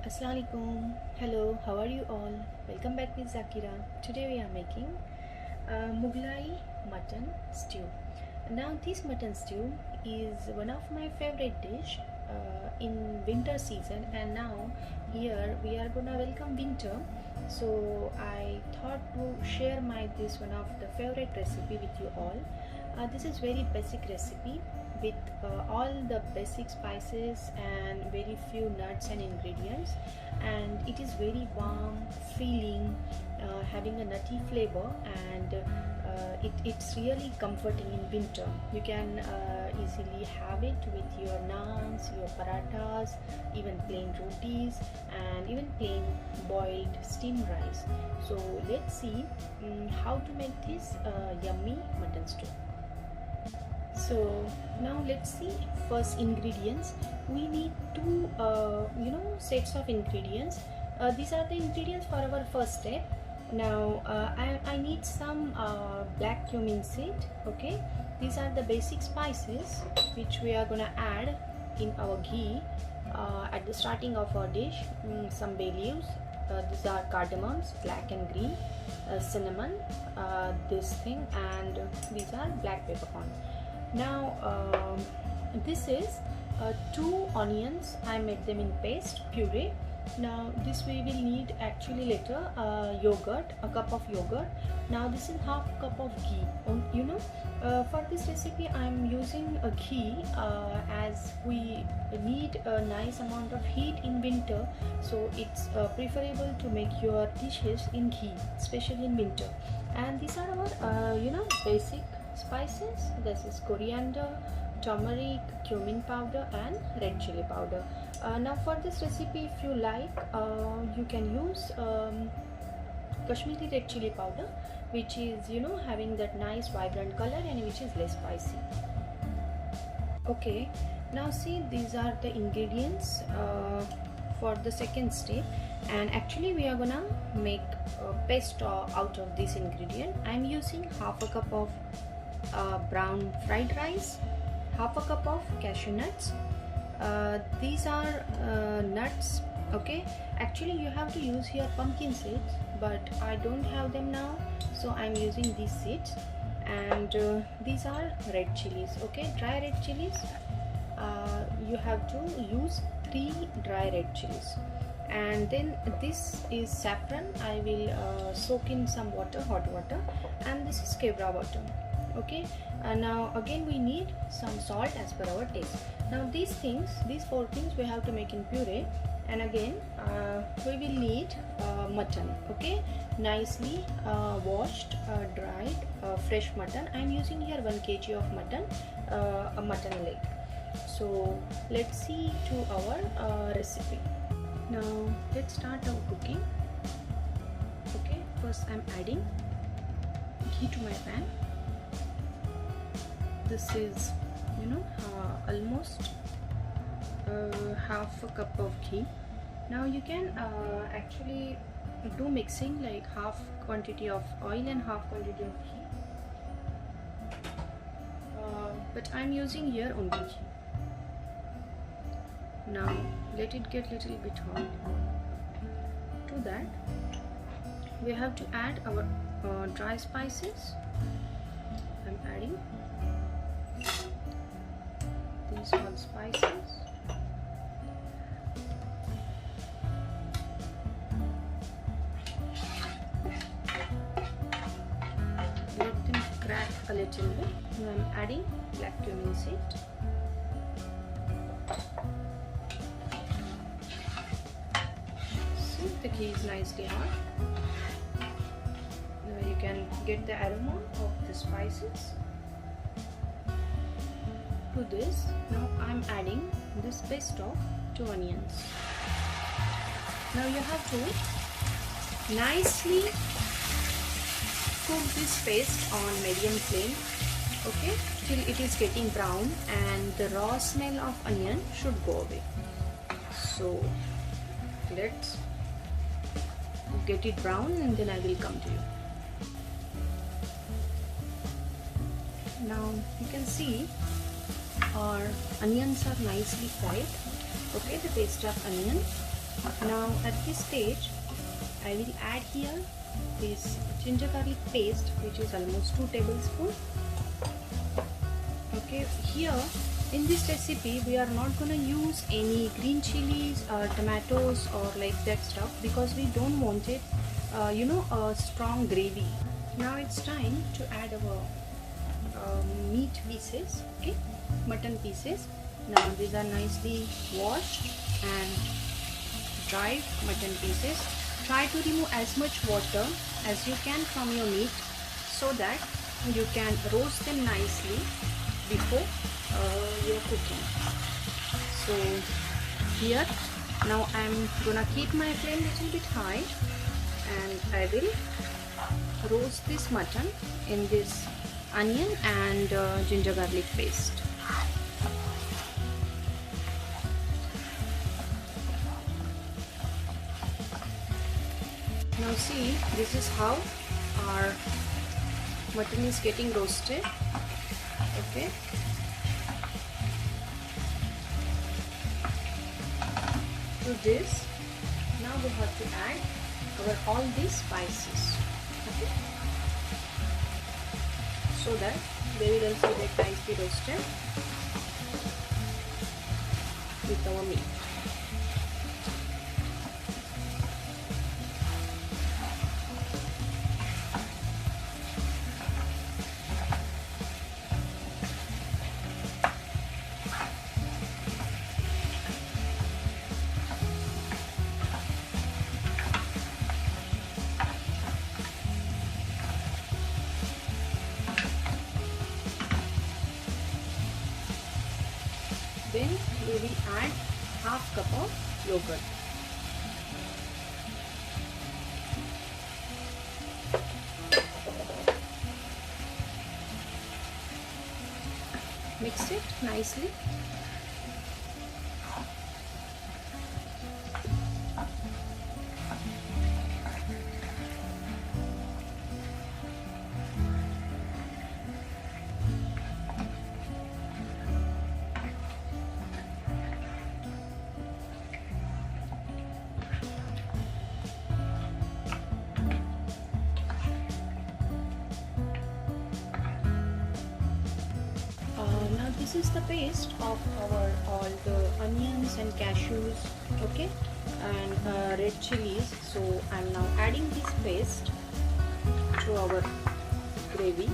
Assalamualaikum. Hello, how are you all? Welcome back with Zakira. Today we are making Mughlai mutton stew. Now this mutton stew is one of my favorite dish in winter season, and now here we are gonna welcome winter. So I thought to share this one of the favorite recipe with you all. This is very basic recipe with all the basic spices and very few nuts and ingredients, and it is very warm, filling, having a nutty flavor, and it's really comforting in winter. You can easily have it with your naans, your parathas, even plain rotis, and even plain boiled steamed rice. So let's see how to make this yummy mutton stew. So now let's see. First ingredients, we need two sets of ingredients. These are the ingredients for our first step. Now I need some black cumin seed. Okay, these are the basic spices which we are gonna add in our ghee at the starting of our dish. Some bay leaves, these are cardamoms, black and green, cinnamon, this thing, and these are black peppercorn. Now this is 2 onions. I made them in paste puree. Now this we will need actually later yogurt, a cup of yogurt. Now this is half cup of ghee. For this recipe I am using a ghee as we need a nice amount of heat in winter, so it's preferable to make your dishes in ghee, especially in winter. And these are our basic spices. This is coriander, turmeric, cumin powder, and red chili powder. Now for this recipe, if you like, you can use Kashmiri red chili powder, which is having that nice vibrant color and which is less spicy. Okay, now see, these are the ingredients for the second step, and actually we are gonna make a paste out of this ingredient. I'm using half a cup of brown fried rice, half a cup of cashew nuts. These are nuts. Okay, actually you have to use here pumpkin seeds, but I don't have them now, so I'm using these seeds. And these are red chilies. Okay, dry red chilies. You have to use 3 dry red chilies. And then this is saffron. I will soak in some water, hot water, and this is kevra water. Okay, and now again we need some salt as per our taste. Now these 4 things we have to make in puree. And again we will need mutton. Okay, nicely washed, dried, fresh mutton. I am using here 1 kg of mutton, a mutton leg. So let's see to our recipe. Now let's start our cooking. Okay, first I'm adding ghee to my pan. This is almost half a cup of ghee. Now you can actually do mixing, like half quantity of oil and half quantity of ghee, but I'm using here only ghee. Now let it get little bit hot. To that we have to add our dry spices. I'm adding these all spices. Let them crack a little bit. Now I'm adding black cumin seed. See, the ghee is nicely hot. Now you can get the aroma of the spices. To this, now I'm adding this paste of 2 onions. Now you have to nicely cook this paste on medium flame, okay, till it is getting brown and the raw smell of onion should go away. So let's get it brown and then I will come to you. Now you can see our onions are nicely fried. Okay, the paste of onion. Now at this stage I will add here this ginger garlic paste, which is almost 2 tablespoons. Okay, here in this recipe we are not gonna use any green chilies or tomatoes or like that stuff, because we don't want it a strong gravy. Now it's time to add our meat pieces, okay, mutton pieces. Now these are nicely washed and dried mutton pieces. Try to remove as much water as you can from your meat so that you can roast them nicely before you're cooking. So here now I'm gonna keep my flame a little bit high and I will roast this mutton in this onion and ginger garlic paste. Now see, this is how our mutton is getting roasted. Okay. To this, now we have to add all these spices. Okay. So that they will also get nicely roasted with our meat. Then we will add half cup of yogurt. Mix it nicely. Now this is the paste of our all the onions and cashews, okay, and red chilies. So I'm now adding this paste to our gravy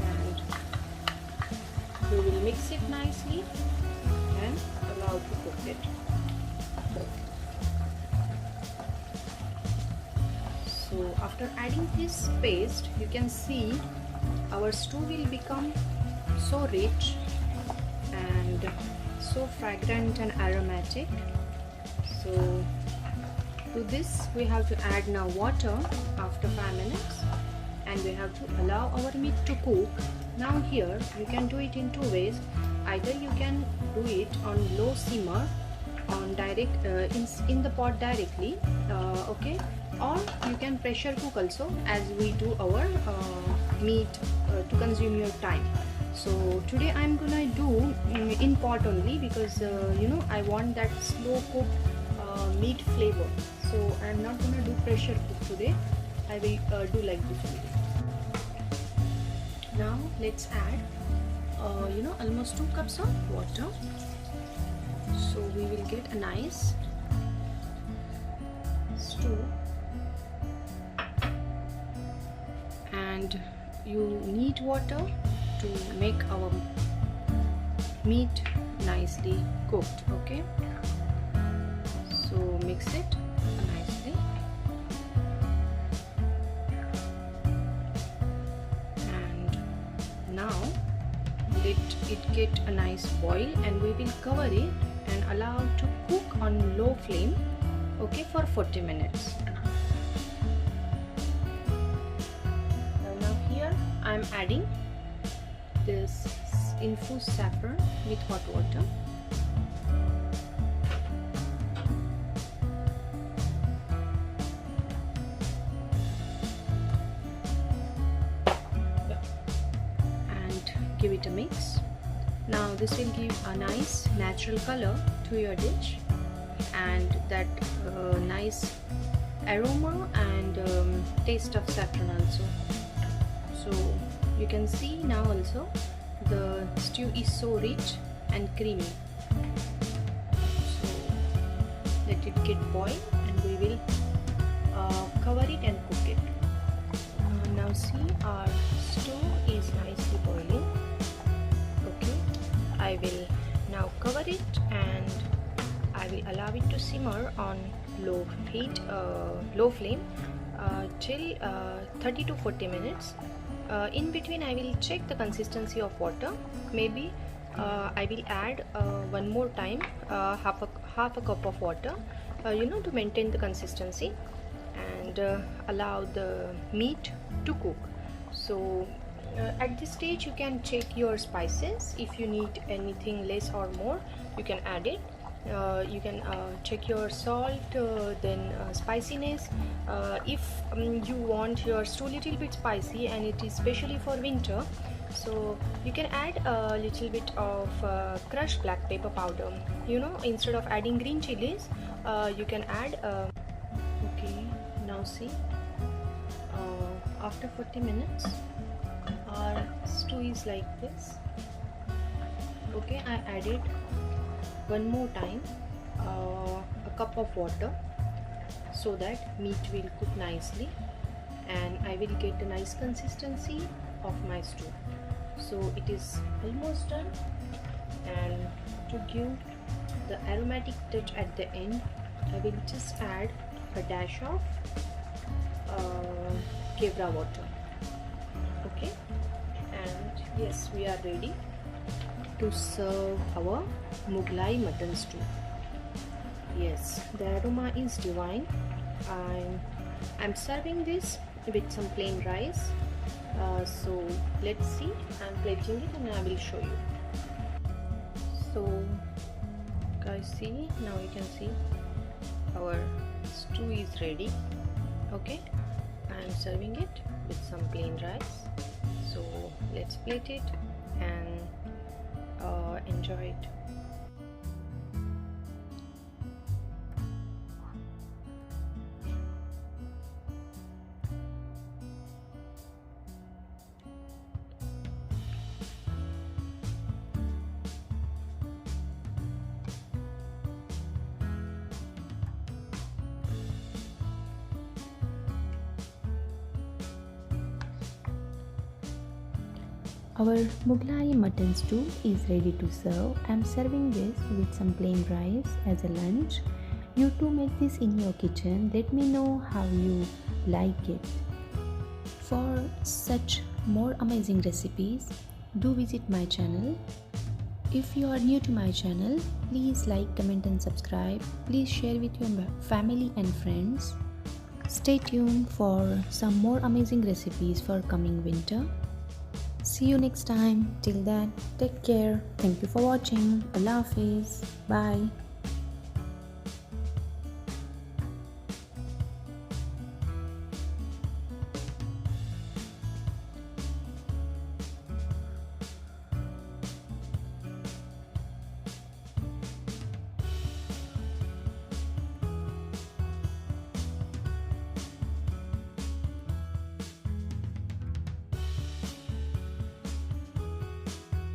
and we will mix it nicely and allow to cook it. So after adding this paste, you can see our stew will become so rich and so fragrant and aromatic. So to this we have to add now water after 5 minutes and we have to allow our meat to cook. Now here you can do it in two ways. Either you can do it on low simmer on direct in the pot directly, okay, or you can pressure cook also, as we do our meat to consume your time. So today I'm gonna do in pot only because I want that slow cook meat flavor. So I'm not gonna do pressure cook today. I will do like this only. Now let's add almost 2 cups of water. So we will get a nice stew. And you need water to make our meat nicely cooked, okay? So mix it nicely and now let it get a nice boil and we will cover it and allow to cook on low flame, okay, for 40 minutes. I'm adding this infused saffron with hot water. And give it a mix. Now this will give a nice natural color to your dish. and that nice aroma and taste of saffron also. So you can see now also the stew is so rich and creamy. So let it get boiled and we will cover it and cook it. Now see, our stew is nicely boiling. Okay, I will now cover it and I will allow it to simmer on low flame till 30 to 40 minutes. In between I will check the consistency of water. Maybe I will add one more time half a cup of water, to maintain the consistency and allow the meat to cook. So at this stage you can check your spices. If you need anything less or more, you can add it. You can check your salt, then spiciness. If you want your stew little bit spicy and it is especially for winter, so you can add a little bit of crushed black pepper powder. Instead of adding green chilies, you can add okay, now see, after 40 minutes our stew is like this. Okay, I added one more time a cup of water so that meat will cook nicely and I will get a nice consistency of my stew. So it is almost done, and to give the aromatic touch at the end, I will just add a dash of kevra water. Okay, and yes, we are ready to serve our Mughlai mutton stew. Yes, the aroma is divine. I'm serving this with some plain rice. So let's see. I'm plating it and I will show you. So guys, see, now you can see our stew is ready. Okay, I'm serving it with some plain rice. So let's plate it and enjoy it. Our Mughlai mutton stew is ready to serve. I am serving this with some plain rice as a lunch. You too make this in your kitchen. Let me know how you like it. For such more amazing recipes, do visit my channel. If you are new to my channel, please like, comment and subscribe. Please share with your family and friends. Stay tuned for some more amazing recipes for coming winter. See you next time. Till then, take care. Thank you for watching. Allah Hafiz. Bye.